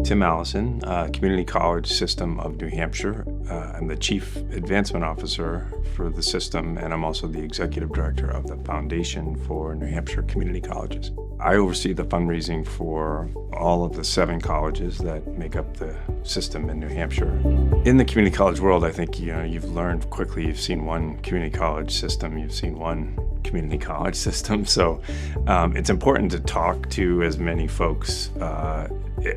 Tim Allison, Community College System of New Hampshire. I'm the Chief Advancement Officer for the system, and I'm also the Executive Director of the Foundation for New Hampshire Community Colleges. I oversee the fundraising for all of the 7 colleges that make up the system in New Hampshire. In the community college world, I think you've learned quickly. You've seen one community college system, you've seen one community college system. So it's important to talk to as many folks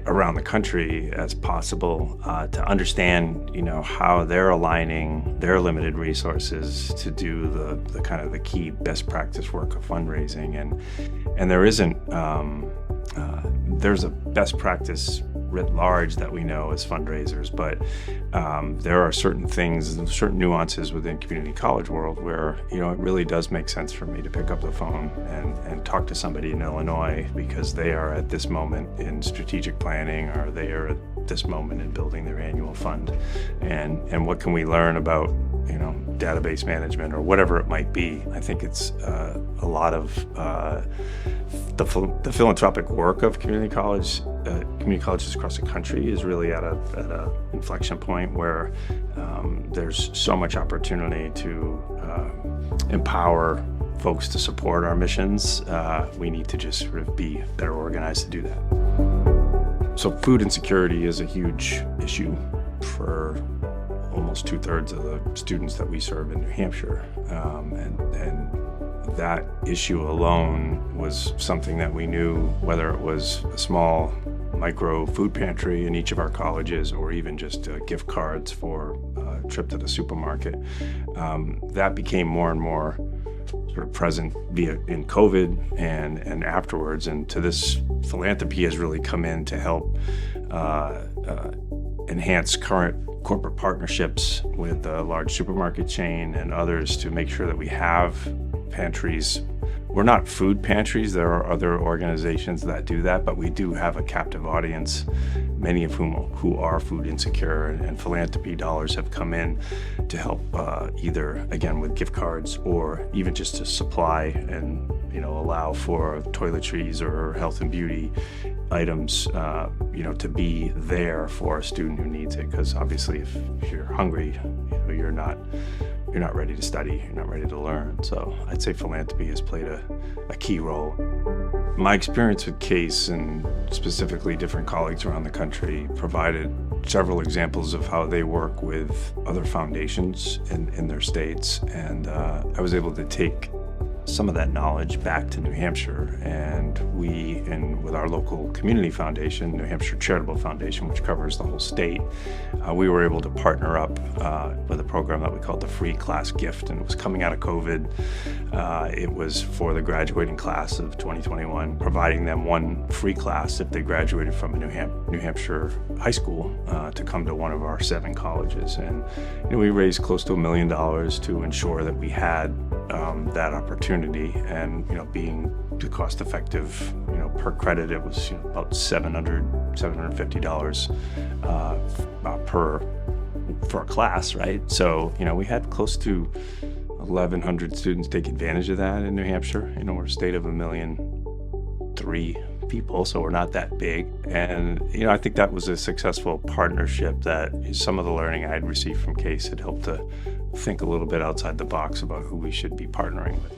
around the country as possible to understand, how they're aligning their limited resources to do the kind of the key best practice work of fundraising. And there isn't, there's a best practice writ large that we know as fundraisers, but there are certain things, certain nuances within community college world where, it really does make sense for me to pick up the phone and talk to somebody in Illinois because they are at this moment in strategic planning, or they are at this moment in building their annual fund. And what can we learn about, database management or whatever it might be. I think it's a lot of the philanthropic work of community colleges across the country is really at a inflection point where there's so much opportunity to empower folks to support our missions. We need to just sort of be better organized to do that. So food insecurity is a huge issue for almost 2/3 of the students that we serve in New Hampshire. And that issue alone was something that we knew, whether it was a small micro food pantry in each of our colleges or even just gift cards for a trip to the supermarket. That became more and more sort of present in COVID and afterwards. And to this, philanthropy has really come in to help enhance current corporate partnerships with a large supermarket chain and others to make sure that we have pantries. We're not food pantries. There are other organizations that do that, but we do have a captive audience, many of who are food insecure, and philanthropy dollars have come in to help either, again, with gift cards or even just to supply and allow for toiletries or health and beauty items, to be there for a student who needs it. Because obviously, if you're hungry, you're not ready to study, you're not ready to learn. So I'd say philanthropy has played a key role. My experience with CASE and specifically different colleagues around the country provided several examples of how they work with other foundations in their states. And I was able to take some of that knowledge back to New Hampshire, and with our local community foundation, New Hampshire Charitable Foundation, which covers the whole state, we were able to partner up with a program that we called the Free Class Gift, and it was coming out of COVID. It was for the graduating class of 2021, providing them one free class if they graduated from a New Hampshire high school to come to one of our 7 colleges. And we raised close to $1 million to ensure that we had that opportunity, and being cost-effective, per credit, it was about $750 for a class, right? So we had close to 1,100 students take advantage of that in New Hampshire. We're a state of 1,000,003 people, so we're not that big. And I think that was a successful partnership that some of the learning I had received from CASE had helped to think a little bit outside the box about who we should be partnering with.